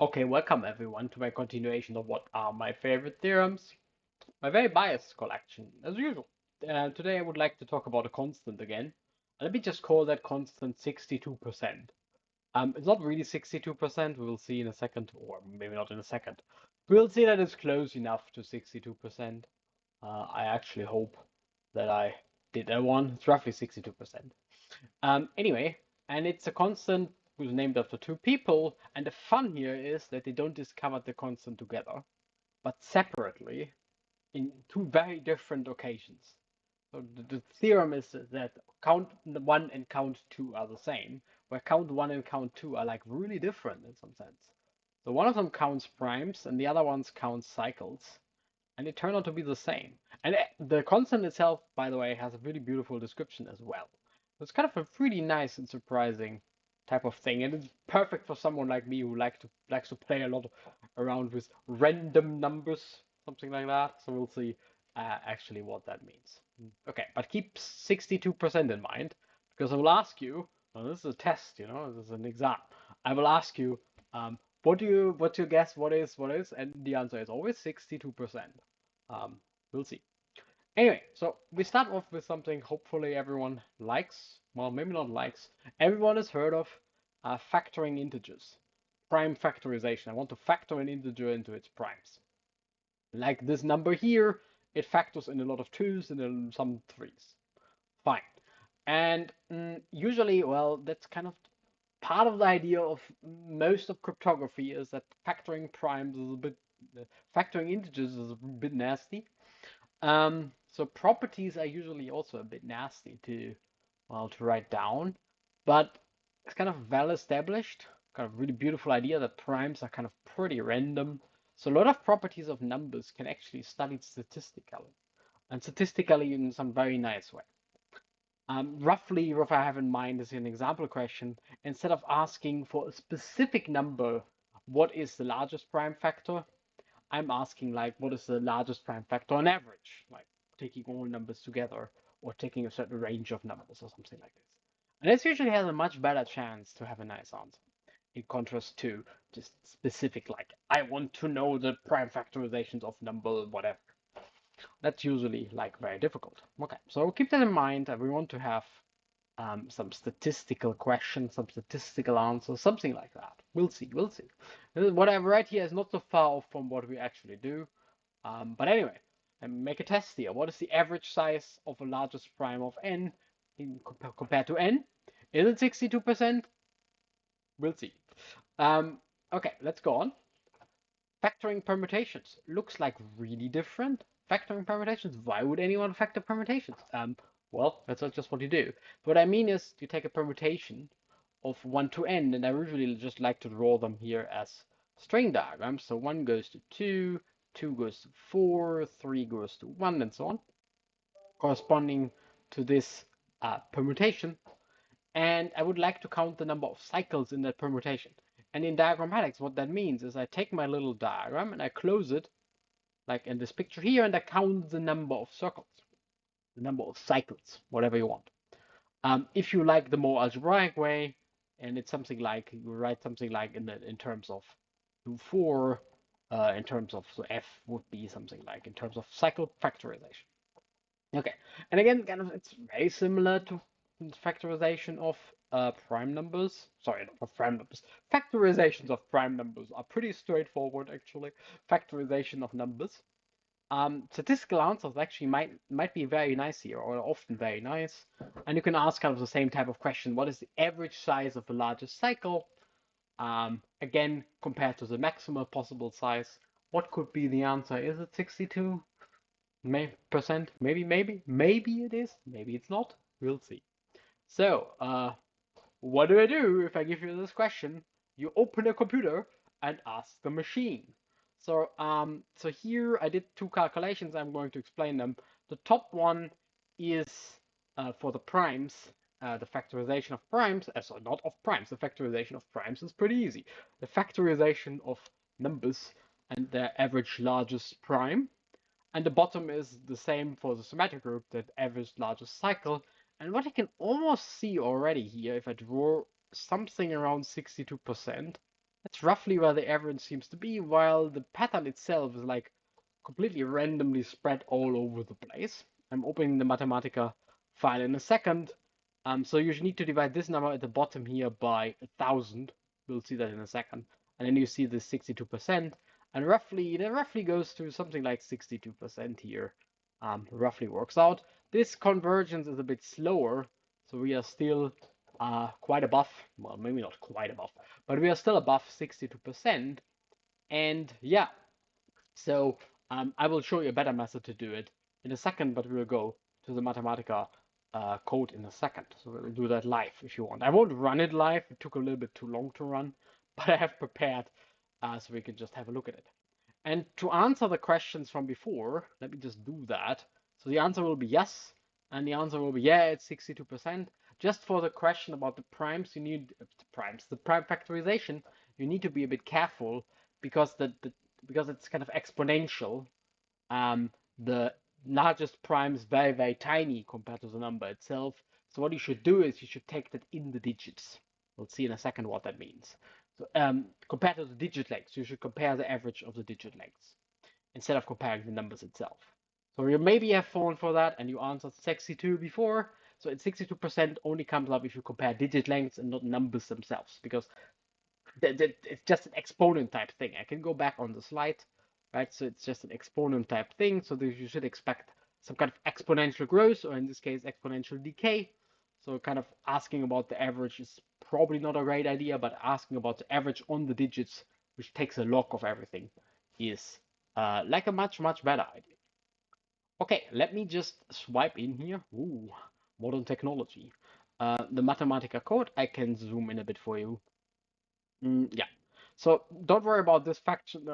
Okay, welcome everyone to my continuation of what are my favorite theorems, my very biased collection, as usual. Today I would like to talk about a constant again. Let me just call that constant 62%. It's not really 62%, we will see in a second, or maybe not in a second. We'll see that it's close enough to 62%. I actually hope that I did that one. It's roughly 62%. Anyway, and it's a constant who's named after two people, and the fun here is that they don't discover the constant together, but separately in two very different occasions. So the theorem is that count one and count two are the same, where count one and count two are like really different in some sense. So one of them counts primes and the other ones counts cycles, and they turn out to be the same. And the constant itself, by the way, has a really beautiful description as well. It's kind of a really nice and surprising type of thing, and it's perfect for someone like me who likes to play a lot around with random numbers, something like that. So we'll see actually what that means. Okay, but keep 62% in mind because I will ask you. Well, this is a test, this is an exam. I will ask you, what's your guess? What is? And the answer is always 62%. Um, we'll see. Anyway, so we start off with something hopefully everyone likes. Well, maybe not likes. Everyone has heard of factoring integers, prime factorization. I want to factor an integer into its primes. Like this number here, it factors in a lot of twos and in some threes. Fine. And usually, well, that's kind of part of the idea of most of cryptography is that factoring primes is a bit, factoring integers is a bit nasty. So properties are usually also a bit nasty to, well, to write down, but it's kind of well established, kind of really beautiful idea that primes are kind of pretty random. So a lot of properties of numbers can actually study statistically, and statistically in some very nice way. Roughly, what I have in mind is an example question. Instead of asking for a specific number, what is the largest prime factor? I'm asking like, what is the largest prime factor on average? Like taking all numbers together or taking a certain range of numbers or something like this. And this usually has a much better chance to have a nice answer in contrast to just specific, like, I want to know the prime factorizations of number whatever. That's usually like very difficult. Okay, so keep that in mind, and we want to have some statistical questions, some statistical answers, something like that. We'll see, we'll see. What I've read here is not so far off from what we actually do. But anyway, and make a test here. What is the average size of a largest prime of n compared to n? Is it 62%? We'll see. Um, okay, let's go on. Factoring permutations looks like really different. Factoring permutations. Why would anyone factor permutations? Well, that's not just what you do. What I mean is you take a permutation of 1 to n, and I usually just like to draw them here as string diagrams. So 1 goes to 2, 2 goes to 4, 3 goes to 1, and so on, corresponding to this permutation. And I would like to count the number of cycles in that permutation. And in diagrammatics, what that means is I take my little diagram and I close it, like in this picture here, and I count the number of circles, the number of cycles, whatever you want. If you like the more algebraic way, and it's something like you write something like in terms of 2, 4, in terms of, so f would be something like in terms of cycle factorization. Okay, and again, kind of it's very similar to factorization of prime numbers. Sorry, not of prime numbers. Factorizations of prime numbers are pretty straightforward, actually. Factorization of numbers. Statistical answers actually might be very nice here, or often very nice. And you can ask kind of the same type of question: what is the average size of the largest cycle? Again, compared to the maximum possible size, what could be the answer? Is it 62? Percent? Maybe it is. Maybe it's not. We'll see. So, what do I do if I give you this question? You open a computer and ask the machine. So here I did two calculations. I'm going to explain them. The top one is for the primes, the factorization of primes. Sorry, not of primes. The factorization of primes is pretty easy. The factorization of numbers and their average largest prime. And the bottom is the same for the symmetric group, that average largest cycle. And what I can almost see already here, if I draw something around 62%, That's roughly where the average seems to be, while the pattern itself is like completely randomly spread all over the place. I'm opening the Mathematica file in a second. So you need to divide this number at the bottom here by 1,000. We'll see that in a second. And then you see the 62%. And roughly, that roughly goes to something like 62% here. Roughly works out. This convergence is a bit slower, so we are still quite above, well, maybe not quite above, but we are still above 62%. And yeah, so I will show you a better method to do it in a second, but we will go to the Mathematica code in a second. So we'll do that live if you want. I won't run it live. It took a little bit too long to run, but I have prepared so we can just have a look at it. And to answer the questions from before, let me just do that. So the answer will be yes, and the answer will be yeah, it's 62%. Just for the question about the primes, you need the prime factorization. You need to be a bit careful because because it's kind of exponential. The largest prime is very, very tiny compared to the number itself. So what you should do is you should take that in the digits. We'll see in a second what that means. So compared to the digit lengths, you should compare the average of the digit lengths instead of comparing the numbers itself. So you maybe have fallen for that and you answered 62 before. So it's 62% only comes up if you compare digit lengths and not numbers themselves, because it's just an exponent type thing. I can go back on the slide, right? So it's just an exponent type thing. So you should expect some kind of exponential growth, or in this case, exponential decay. So kind of asking about the average is probably not a great idea, but asking about the average on the digits, which takes a log of everything, is like a much, much better idea. Okay, let me just swipe in here. Ooh, modern technology. The Mathematica code, I can zoom in a bit for you. Yeah. So don't worry about this function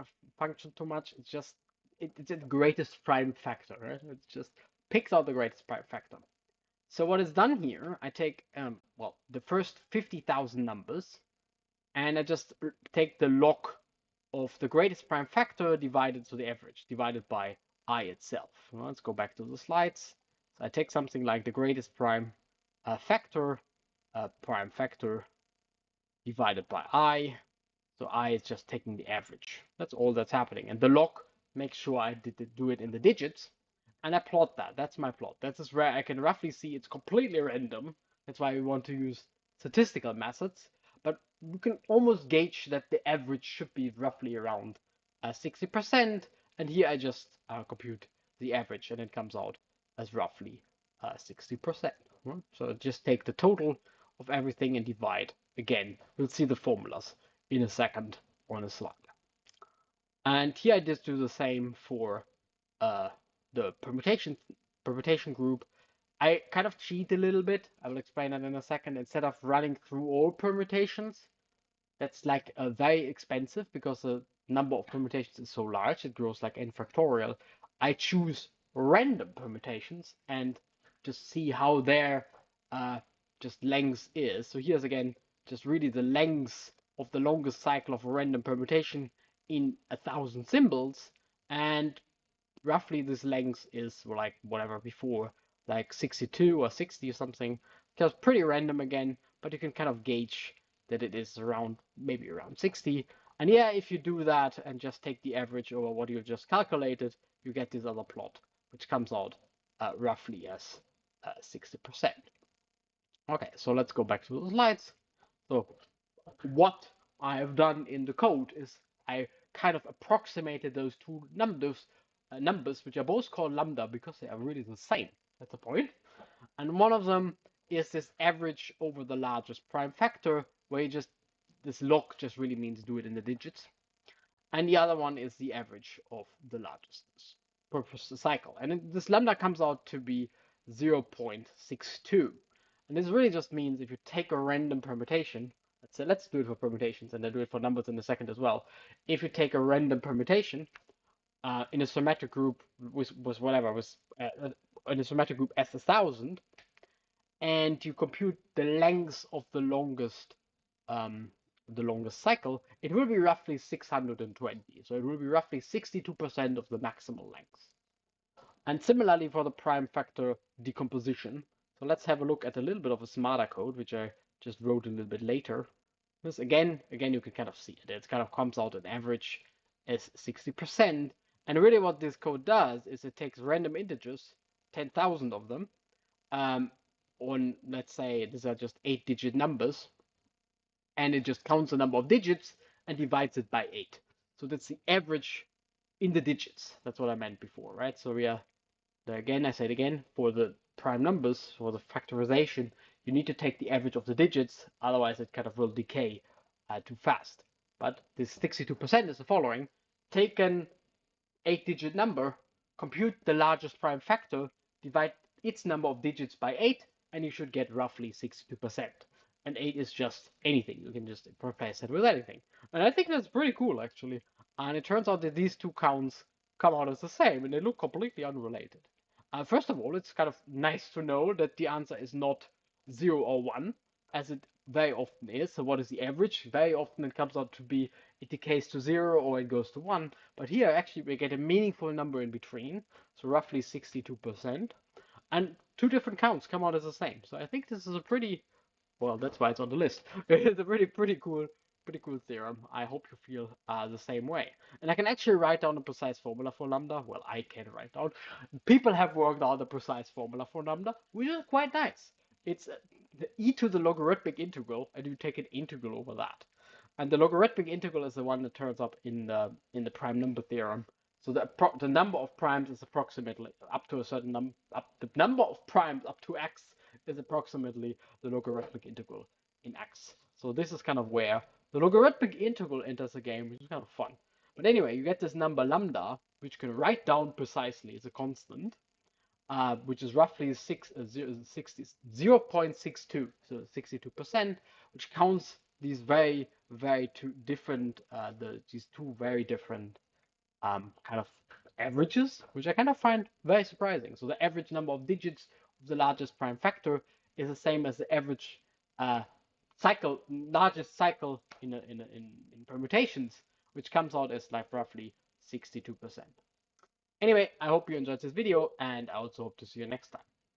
too much. It's just it's the greatest prime factor, right? It just picks out the greatest prime factor. So what is done here, I take well the first 50,000 numbers, and I just take the log of the greatest prime factor divided to the average, divided by I itself. Well, let's go back to the slides. So I take something like the greatest prime factor divided by I. So I is just taking the average. That's all that's happening. And the log makes sure I do it in the digits. And I plot that. That's my plot. That is where I can roughly see it's completely random. That's why we want to use statistical methods. But we can almost gauge that the average should be roughly around 60%. And here I just compute the average, and it comes out as roughly 60%. So just take the total of everything and divide. Again, we'll see the formulas in a second on a slide. And here I just do the same for the permutation group. I kind of cheat a little bit. I will explain that in a second. Instead of running through all permutations, that's like very expensive because the number of permutations is so large, it grows like n factorial. I choose random permutations and just see how their just length is. So here's again just really the length of the longest cycle of a random permutation in 1,000 symbols, and roughly this length is like whatever before, like 62 or 60 or something. Just pretty random again, but you can kind of gauge that it is around, maybe around 60. And yeah, if you do that and just take the average over what you just calculated, you get this other plot, which comes out roughly as 60%. Okay, so let's go back to the slides. So what I have done in the code is I kind of approximated those two numbers, which are both called lambda because they are really the same. That's the point. And one of them is this average over the largest prime factor, where you just this log just really means do it in the digits. And the other one is the average of the largest purpose cycle. And this lambda comes out to be 0.62. And this really just means if you take a random permutation, let's do it for permutations, and I'll do it for numbers in a second as well. If you take a random permutation in a symmetric group with whatever, in a symmetric group S 1,000, and you compute the length of the longest cycle, it will be roughly 620. So it will be roughly 62% of the maximal length. And similarly for the prime factor decomposition. So let's have a look at a little bit of a smarter code, which I just wrote a little bit later. This again, you can kind of see it. It kind of comes out an average as 60%. And really what this code does is it takes random integers, 10,000 of them, um, on, let's say, these are just 8-digit numbers, and it just counts the number of digits and divides it by 8. So that's the average in the digits. That's what I meant before, right? So we are, again, I said again, for the prime numbers, for the factorization, you need to take the average of the digits, otherwise it kind of will decay too fast. But this 62% is the following. Take an 8-digit number, compute the largest prime factor, divide its number of digits by 8, and you should get roughly 62%. And 8 is just anything. You can just replace it with anything. And I think that's pretty cool, actually. And it turns out that these two counts come out as the same, and they look completely unrelated. First of all, it's kind of nice to know that the answer is not 0 or 1, as it very often is. So what is the average? Very often it comes out to be it decays to 0 or it goes to 1. But here actually we get a meaningful number in between, so roughly 62%. And two different counts come out as the same. So I think this is a pretty, well, that's why it's on the list. It's a pretty cool theorem. I hope you feel the same way. And I can actually write down a precise formula for lambda. Well, I can write down. People have worked out a precise formula for lambda, which is quite nice. It's the e to the logarithmic integral, and you take an integral over that. And the logarithmic integral is the one that turns up in the prime number theorem. So the number of primes is approximately up to a certain number. The number of primes up to x is approximately the logarithmic integral in x. So this is kind of where the logarithmic integral enters the game, which is kind of fun. But anyway, you get this number lambda, which you can write down precisely as a constant, which is roughly 0.62, so 62%, which counts these these two very different kind of averages, which I kind of find very surprising. So the average number of digits of the largest prime factor is the same as the average largest cycle in permutations, which comes out as like roughly 62%. Anyway, I hope you enjoyed this video, and I also hope to see you next time.